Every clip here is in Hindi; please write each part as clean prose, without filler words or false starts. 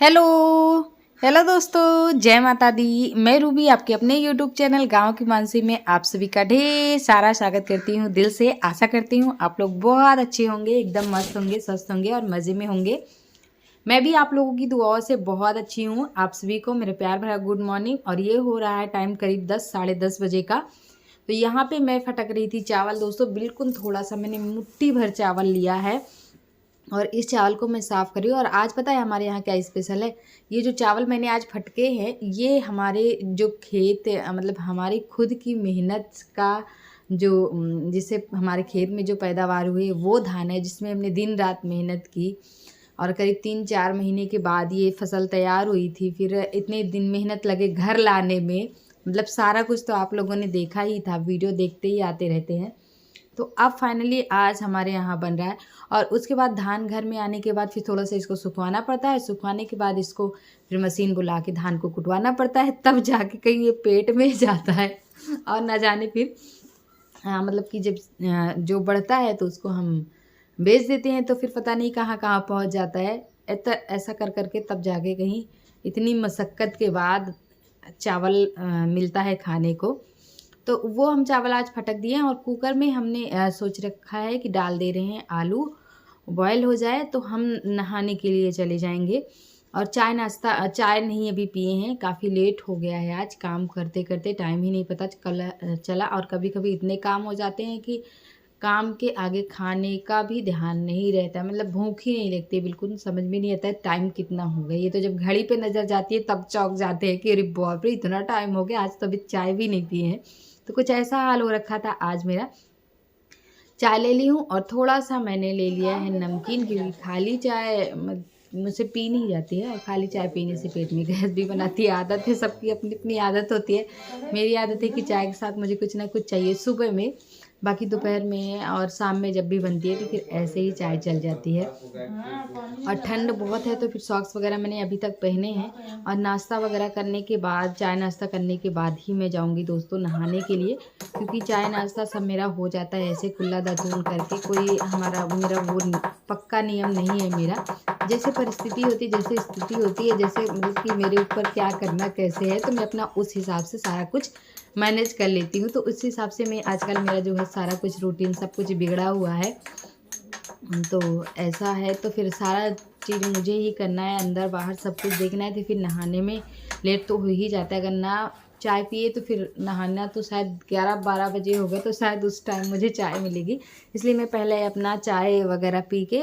हेलो हेलो दोस्तों, जय माता दी। मैं रूबी आपके अपने यूट्यूब चैनल गांव की मानसी में आप सभी का ढेर सारा स्वागत करती हूं। दिल से आशा करती हूं आप लोग बहुत अच्छे होंगे, एकदम मस्त होंगे, स्वस्थ होंगे और मज़े में होंगे। मैं भी आप लोगों की दुआओं से बहुत अच्छी हूं। आप सभी को मेरे प्यार भरा गुड मॉर्निंग। और ये हो रहा है टाइम करीब 10 साढ़े 10 बजे का। तो यहाँ पे मैं फटक रही थी चावल दोस्तों। बिल्कुल थोड़ा सा मैंने मुट्ठी भर चावल लिया है और इस चावल को मैं साफ़ करी। और आज पता है हमारे यहाँ क्या स्पेशल है। ये जो चावल मैंने आज फटके हैं ये हमारे जो खेत मतलब हमारी खुद की मेहनत का जो जिससे हमारे खेत में जो पैदावार हुई वो धान है, जिसमें हमने दिन रात मेहनत की और करीब 3-4 महीने के बाद ये फसल तैयार हुई थी। फिर इतने दिन मेहनत लगे घर लाने में, मतलब सारा कुछ तो आप लोगों ने देखा ही था, वीडियो देखते ही आते रहते हैं। तो अब फाइनली आज हमारे यहाँ बन रहा है। और उसके बाद धान घर में आने के बाद फिर थोड़ा सा इसको सुखवाना पड़ता है। सुखवाने के बाद इसको फिर मशीन बुला के धान को कुटवाना पड़ता है, तब जाके कहीं ये पेट में जाता है। और ना जाने फिर मतलब कि जब जो बढ़ता है तो उसको हम बेच देते हैं, तो फिर पता नहीं कहाँ कहाँ पहुँच जाता है। ऐसा कर करके तब जाके कहीं इतनी मशक्क़त के बाद चावल मिलता है खाने को। तो वो हम चावल आज फटक दिए हैं और कुकर में हमने सोच रखा है कि डाल दे रहे हैं आलू। बॉयल हो जाए तो हम नहाने के लिए चले जाएंगे। और चाय नहीं अभी पिए हैं, काफ़ी लेट हो गया है। आज काम करते करते टाइम ही नहीं पता चला। और कभी कभी इतने काम हो जाते हैं कि काम के आगे खाने का भी ध्यान नहीं रहता, मतलब भूख ही नहीं लगती, बिल्कुल समझ में नहीं आता है टाइम कितना हो गया। ये तो जब घड़ी पे नज़र जाती है तब चौंक जाते हैं कि अरे बाप रे इतना टाइम हो गया, आज तो अभी चाय भी नहीं पिए हैं। तो कुछ ऐसा हाल हो रखा था आज मेरा। चाय ले ली हूँ और थोड़ा सा मैंने ले लिया है नमकीन, क्योंकि खाली चाय मुझसे पी नहीं जाती है और खाली चाय पीने से पेट में गैस भी बनाती है। आदत है, सबकी अपनी अपनी आदत होती है। मेरी आदत है कि चाय के साथ मुझे कुछ ना कुछ चाहिए सुबह में, बाकी दोपहर में और शाम में जब भी बनती है तो फिर ऐसे ही चाय चल जाती है। और ठंड बहुत है तो फिर सॉक्स वगैरह मैंने अभी तक पहने हैं। और नाश्ता वगैरह करने के बाद, चाय नाश्ता करने के बाद ही मैं जाऊंगी दोस्तों नहाने के लिए, क्योंकि चाय नाश्ता सब मेरा हो जाता है ऐसे कुल्ला दातून करके। कोई मेरा वो पक्का नियम नहीं है मेरा। जैसे परिस्थिति होती है, जैसे स्थिति होती है, जैसे मतलब कि मेरे ऊपर क्या करना कैसे है, तो मैं अपना उस हिसाब से सारा कुछ मैनेज कर लेती हूँ। तो उस हिसाब से मैं आजकल मेरा जो है सारा कुछ रूटीन सब कुछ बिगड़ा हुआ है। तो ऐसा है तो फिर सारा चीज़ मुझे ही करना है, अंदर बाहर सब कुछ देखना है। तो फिर नहाने में लेट तो हो ही जाता है। अगर ना चाय पिए तो फिर नहाना तो शायद 11-12 बजे होगा, तो शायद उस टाइम मुझे चाय मिलेगी। इसलिए मैं पहले अपना चाय वगैरह पी के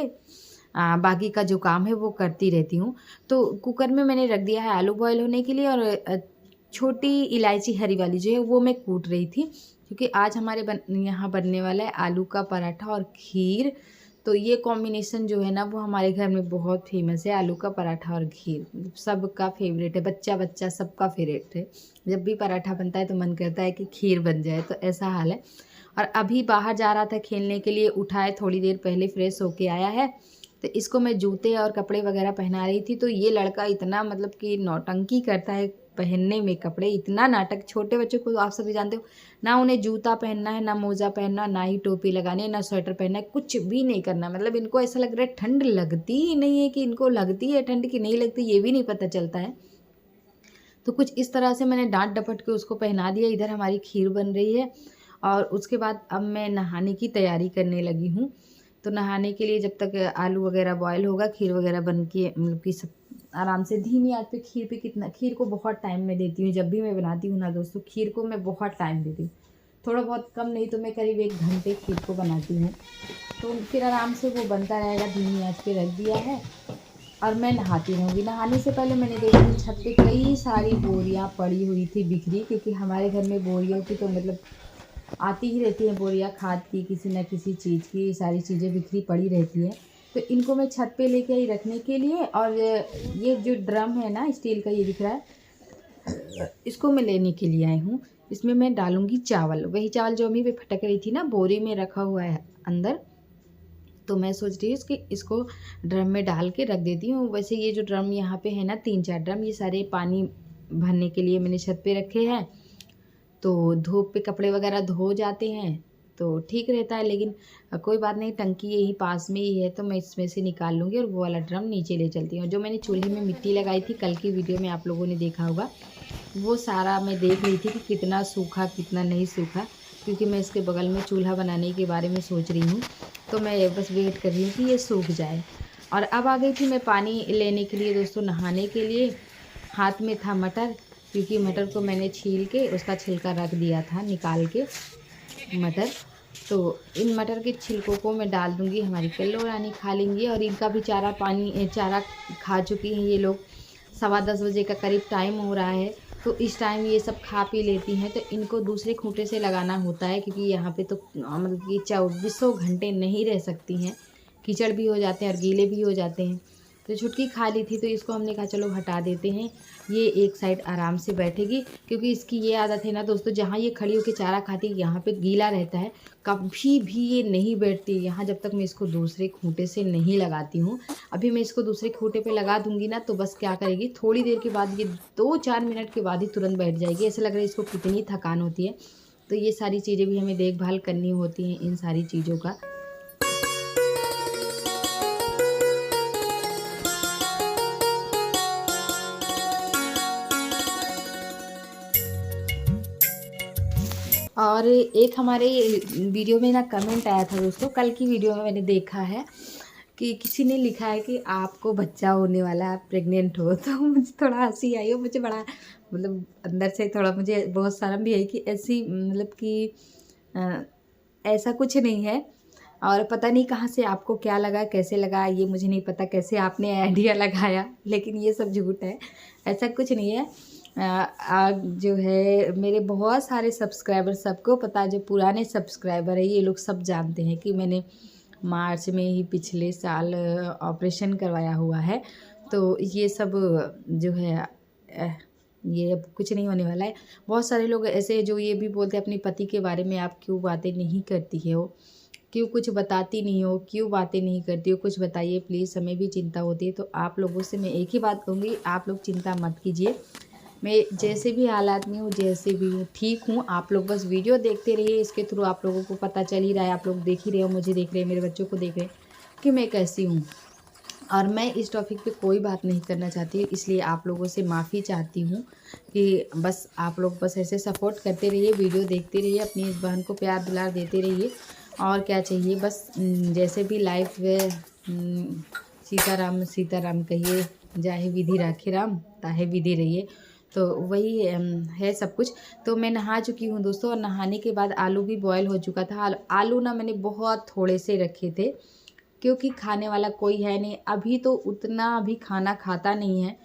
बाकी का जो काम है वो करती रहती हूँ। तो कुकर में मैंने रख दिया है आलू बॉयल होने के लिए। और छोटी इलायची हरी वाली जो है वो मैं कूट रही थी, क्योंकि आज हमारे यहाँ बनने वाला है आलू का पराठा और खीर। तो ये कॉम्बिनेशन जो है ना वो हमारे घर में बहुत फेमस है, आलू का पराठा और खीर सबका फेवरेट है, बच्चा बच्चा सबका फेवरेट है। जब भी पराठा बनता है तो मन करता है कि खीर बन जाए, तो ऐसा हाल है। और अभी बाहर जा रहा था खेलने के लिए, उठाए थोड़ी देर पहले फ्रेश होके आया है। तो इसको मैं जूते और कपड़े वगैरह पहना रही थी। तो ये लड़का इतना मतलब कि नौटंकी करता है पहनने में कपड़े, इतना नाटक। छोटे बच्चों को आप सभी जानते हो ना, उन्हें जूता पहनना है, ना मोजा पहनना, ना ही टोपी लगानी है, ना स्वेटर पहनना है, कुछ भी नहीं करना। मतलब इनको ऐसा लग रहा है ठंड लगती ही नहीं है, कि इनको लगती है ठंड की नहीं लगती ये भी नहीं पता चलता है। तो कुछ इस तरह से मैंने डांट डपट के उसको पहना दिया। इधर हमारी खीर बन रही है और उसके बाद अब मैं नहाने की तैयारी करने लगी हूँ। तो नहाने के लिए जब तक आलू वगैरह बॉयल होगा, खीर वगैरह बन के मतलब कि सब आराम से धीमी आंच पे। खीर को बहुत टाइम में देती हूँ। जब भी मैं बनाती हूँ ना दोस्तों, खीर को मैं बहुत टाइम देती हूँ, थोड़ा बहुत कम नहीं तो मैं करीब 1 घंटे खीर को बनाती हूँ। तो फिर आराम से वो बनता रहेगा, धीमी आंच पे रख दिया है। और मैं नहाती रहूँगी। नहाने से पहले मैंने देखा कि छत पे कई सारी बोरियाँ पड़ी हुई थी बिखरी, क्योंकि हमारे घर में बोरियों की तो मतलब आती ही रहती हैं बोरियाँ, खाद की किसी न किसी चीज़ की, सारी चीज़ें बिखरी पड़ी रहती हैं। तो इनको मैं छत पे लेके आई रखने के लिए। और ये जो ड्रम है ना स्टील का, ये दिख रहा है, इसको मैं लेने के लिए आई हूँ। इसमें मैं डालूँगी चावल, वही चावल जो अभी भी फटक रही थी ना, बोरी में रखा हुआ है अंदर। तो मैं सोच रही हूँ इसको ड्रम में डाल के रख देती हूँ। वैसे ये जो ड्रम यहाँ पे है ना, 3-4 ड्रम, ये सारे पानी भरने के लिए मैंने छत पे रखे हैं। तो धूप पे कपड़े वगैरह धो जाते हैं तो ठीक रहता है। लेकिन कोई बात नहीं, टंकी यही पास में ही है तो मैं इसमें से निकाल लूँगी और वो वाला ड्रम नीचे ले चलती हूँ। जो मैंने चूल्हे में मिट्टी लगाई थी, कल की वीडियो में आप लोगों ने देखा होगा, वो सारा मैं देख रही थी कि कितना सूखा कितना नहीं सूखा, क्योंकि मैं इसके बगल में चूल्हा बनाने के बारे में सोच रही हूँ। तो मैं बस वेट कर रही हूँ कि ये सूख जाए। और अब आ गई थी मैं पानी लेने के लिए दोस्तों, नहाने के लिए। हाथ में था मटर, क्योंकि मटर को मैंने छील के उसका छिलका रख दिया था निकाल के मटर। तो इन मटर के छिलकों को मैं डाल दूँगी, हमारी कल्लो रानी खा लेंगी। और इनका भी चारा खा चुकी हैं ये लोग। 10:15 बजे का करीब टाइम हो रहा है, तो इस टाइम ये सब खा पी लेती हैं। तो इनको दूसरे खूंटे से लगाना होता है, क्योंकि यहाँ पे तो मतलब कि 24 घंटे नहीं रह सकती हैं, कीचड़ भी हो जाते हैं और गीले भी हो जाते हैं। तो छुटकी खा ली थी, तो इसको हमने कहा चलो हटा देते हैं, ये एक साइड आराम से बैठेगी। क्योंकि इसकी ये आदत है ना दोस्तों, जहाँ ये खड़ी होकर चारा खाती है यहाँ पे गीला रहता है, कभी भी ये नहीं बैठती यहाँ, जब तक मैं इसको दूसरे खूंटे से नहीं लगाती हूँ। अभी मैं इसको दूसरे खूंटे पे लगा दूंगी ना, तो बस क्या करेगी, थोड़ी देर के बाद ये 2-4 मिनट के बाद ही तुरंत बैठ जाएगी। ऐसा लग रहा है इसको कितनी थकान होती है। तो ये सारी चीज़ें भी हमें देखभाल करनी होती हैं, इन सारी चीज़ों का। और एक हमारे वीडियो में ना कमेंट आया था दोस्तों, कल की वीडियो में मैंने देखा है कि किसी ने लिखा है कि आपको बच्चा होने वाला है, आप प्रेग्नेंट हो। तो मुझे थोड़ा हंसी आई, और मुझे बड़ा मतलब अंदर से थोड़ा मुझे बहुत शर्म भी आई कि ऐसी मतलब कि ऐसा कुछ नहीं है। और पता नहीं कहाँ से आपको क्या लगा, कैसे लगा, ये मुझे नहीं पता कैसे आपने आइडिया लगाया, लेकिन ये सब झूठ है, ऐसा कुछ नहीं है। जो है मेरे बहुत सारे सब्सक्राइबर, सबको पता है, जो पुराने सब्सक्राइबर है ये लोग सब जानते हैं कि मैंने मार्च में ही पिछले साल ऑपरेशन करवाया हुआ है। तो ये सब जो है ये अब कुछ नहीं होने वाला है। बहुत सारे लोग ऐसे हैं जो ये भी बोलते हैं अपने पति के बारे में आप क्यों बातें नहीं करती हो, क्यों कुछ बताती नहीं हो, क्यों बातें नहीं करती हो, कुछ बताइए प्लीज़, हमें भी चिंता होती है। तो आप लोगों से मैं एक ही बात कहूँगी, आप लोग चिंता मत कीजिए। मैं जैसे भी हालात में हूँ, जैसे भी हूँ, ठीक हूँ। आप लोग बस वीडियो देखते रहिए, इसके थ्रू आप लोगों को पता चल ही रहा है, आप लोग देख ही रहे हो, मुझे देख रहे हैं, मेरे बच्चों को देख रहे हैं कि मैं कैसी हूँ। और मैं इस टॉपिक पे कोई बात नहीं करना चाहती, इसलिए आप लोगों से माफ़ी चाहती हूँ कि बस आप लोग बस ऐसे सपोर्ट करते रहिए, वीडियो देखते रहिए, अपनी इस बहन को प्यार दुलार देते रहिए। और क्या चाहिए, बस जैसे भी लाइफ सीताराम सीताराम कहिए, जाहे विधि राखे राम, ताहे विधि रहिए। तो वही है सब कुछ। तो मैं नहा चुकी हूँ दोस्तों, और नहाने के बाद आलू भी बॉयल हो चुका था। आलू ना मैंने बहुत थोड़े से रखे थे, क्योंकि खाने वाला कोई है नहीं अभी, तो उतना अभी खाना खाता नहीं है।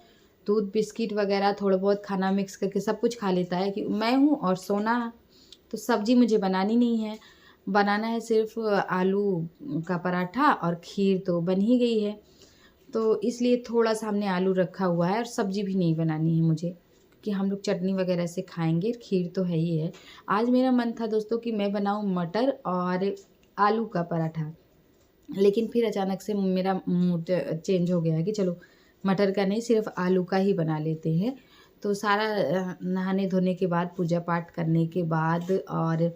दूध बिस्किट वगैरह थोड़ा बहुत खाना मिक्स करके सब कुछ खा लेता है, कि मैं हूँ और सोना है। तो सब्ज़ी मुझे बनानी नहीं है, बनाना है सिर्फ आलू का पराठा, और खीर तो बन ही गई है। तो इसलिए थोड़ा सा हमने आलू रखा हुआ है, और सब्ज़ी भी नहीं बनानी है मुझे, कि हम लोग चटनी वगैरह से खाएंगे, खीर तो है ही है। आज मेरा मन था दोस्तों कि मैं बनाऊं मटर और आलू का पराठा, लेकिन फिर अचानक से मेरा मूड चेंज हो गया कि चलो मटर का नहीं, सिर्फ आलू का ही बना लेते हैं। तो सारा नहाने धोने के बाद, पूजा पाठ करने के बाद, और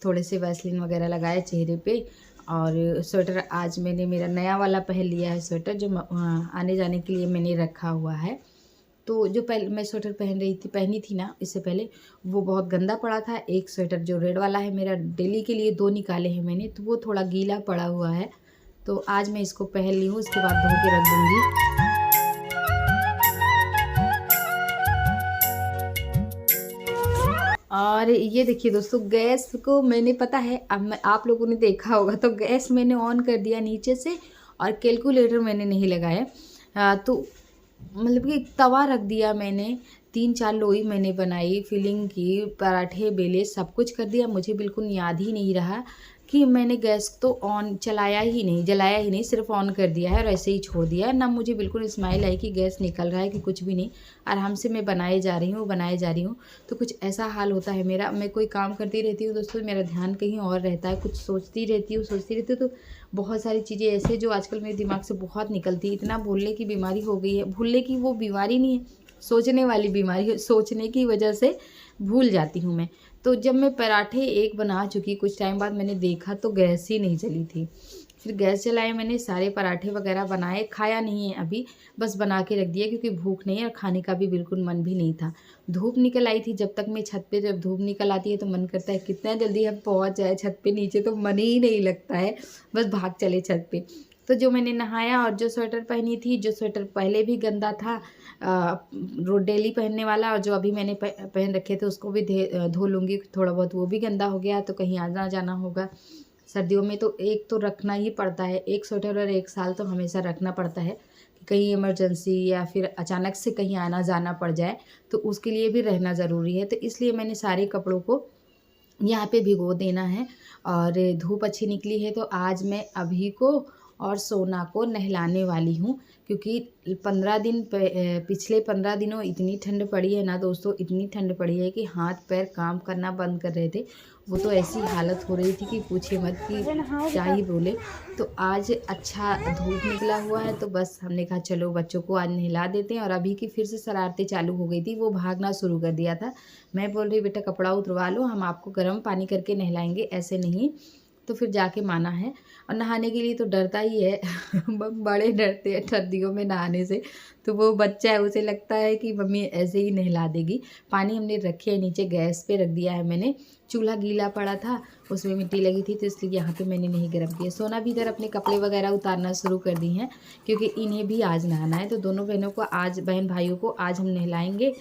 थोड़े से वैसलीन वगैरह लगाए चेहरे पे। और स्वेटर आज मैंने मेरा नया वाला पहन लिया है, स्वेटर जो आने जाने के लिए मैंने रखा हुआ है। तो जो पहले मैं स्वेटर पहनी थी ना इससे पहले, वो बहुत गंदा पड़ा था। एक स्वेटर जो रेड वाला है मेरा, डेली के लिए 2 निकाले हैं मैंने, तो वो थोड़ा गीला पड़ा हुआ है। तो आज मैं इसको पहन ली हूँ, उसके बाद धो के रख दूँगी। और ये देखिए दोस्तों, गैस को मैंने, पता है अब आप लोगों ने देखा होगा, तो गैस मैंने ऑन कर दिया नीचे से, और कैलकुलेटर मैंने नहीं लगाया। तो मतलब कि तवा रख दिया मैंने, 3-4 लोई मैंने बनाई, फिलिंग की, पराठे बेले, सब कुछ कर दिया। मुझे बिल्कुल याद ही नहीं रहा कि मैंने गैस तो जलाया ही नहीं, सिर्फ ऑन कर दिया है और ऐसे ही छोड़ दिया है। ना मुझे बिल्कुल स्माइल आई कि गैस निकल रहा है कि कुछ भी नहीं, आराम से मैं बनाए जा रही हूँ। तो कुछ ऐसा हाल होता है मेरा, मैं कोई काम करती रहती हूँ दोस्तों, मेरा ध्यान कहीं और रहता है, कुछ सोचती रहती हूँ। तो बहुत सारी चीज़ें ऐसे जो आजकल मेरे दिमाग से बहुत निकलती है। इतना भूलने की बीमारी हो गई है, भूलने की वो बीमारी नहीं है, सोचने वाली बीमारी है, सोचने की वजह से भूल जाती हूँ मैं। तो जब मैं पराठे एक बना चुकी, कुछ टाइम बाद मैंने देखा तो गैस ही नहीं जली थी। फिर गैस जलाए, मैंने सारे पराठे वगैरह बनाए, खाया नहीं है अभी, बस बना के रख दिया क्योंकि भूख नहीं है और खाने का भी बिल्कुल मन भी नहीं था। धूप निकल आई थी जब तक मैं छत पे, जब धूप निकल आती है तो मन करता है कितना जल्दी हम पहुंच जाए छत पे, नीचे तो मन ही नहीं लगता है, बस भाग चले छत पे। तो जो मैंने नहाया और जो स्वेटर पहनी थी, जो स्वेटर पहले भी गंदा था रोज डेली पहनने वाला, और जो अभी मैंने पहन रखे थे उसको भी धो लूँगी, थोड़ा बहुत वो भी गंदा हो गया तो कहीं आना जाना होगा। सर्दियों में तो एक तो रखना ही पड़ता है, एक स्वेटर और एक साल तो हमेशा रखना पड़ता है कि कहीं इमरजेंसी या फिर अचानक से कहीं आना जाना पड़ जाए तो उसके लिए भी रहना ज़रूरी है। तो इसलिए मैंने सारे कपड़ों को यहाँ पे भिगो देना है। और धूप अच्छी निकली है तो आज मैं अभी को और सोना को नहलाने वाली हूँ, क्योंकि 15 दिन पिछले 15 दिनों इतनी ठंड पड़ी है ना दोस्तों, इतनी ठंड पड़ी है कि हाथ पैर काम करना बंद कर रहे थे। वो तो ऐसी हालत हो रही थी कि पूछिए मत, कि क्या ही बोले। तो आज अच्छा धूप निकला हुआ है तो बस हमने कहा चलो बच्चों को आज नहला देते हैं। और अभी की फिर से शरारतें चालू हो गई थी, वो भागना शुरू कर दिया था। मैं बोल रही बेटा कपड़ा उतरवा लो, हम आपको गर्म पानी करके नहलाएंगे, ऐसे नहीं। तो फिर जाके माना है। और नहाने के लिए तो डरता ही है बड़े डरते हैं सर्दियों में नहाने से। तो वो बच्चा है, उसे लगता है कि मम्मी ऐसे ही नहला देगी। पानी हमने रखे है नीचे, गैस पे रख दिया है मैंने। चूल्हा गीला पड़ा था, उसमें मिट्टी लगी थी तो इसलिए यहाँ पे मैंने नहीं गर्म किया। सोना भी इधर अपने कपड़े वगैरह उतारना शुरू कर दी हैं क्योंकि इन्हें भी आज नहाना है। तो दोनों बहनों को आज, बहन भाइयों को आज हम नहलाएंगे।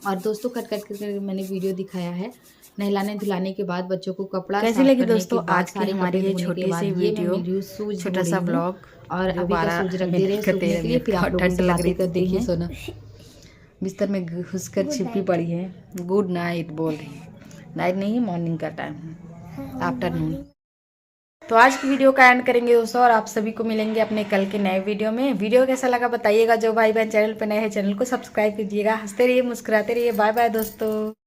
और दोस्तों कट कट कर मैंने वीडियो दिखाया है नहलाने धुलाने के बाद बच्चों को कपड़ा कैसी लगी दोस्तों आज की सारे हमारी ये छोटी सी वीडियो, छोटा सा ब्लॉग। और अभी का सूज रख दे रहे हैं सूखने के लिए, फिर आप लोगों से बातें कर देखिए। सोना बिस्तर में घुसकर छिपी पड़ी है, गुड नाइट बोल रही है। नाइट नहीं, मॉर्निंग का टाइम है, आफ्टरनून। तो आज की वीडियो का एंड करेंगे दोस्तों, और आप सभी को मिलेंगे अपने कल के नए वीडियो में। वीडियो कैसा लगा बताइएगा। जो भाई बहन चैनल पर नए हैं चैनल को सब्सक्राइब कीजिएगा। हंसते रहिए, मुस्कुराते रहिए। बाय बाय दोस्तों।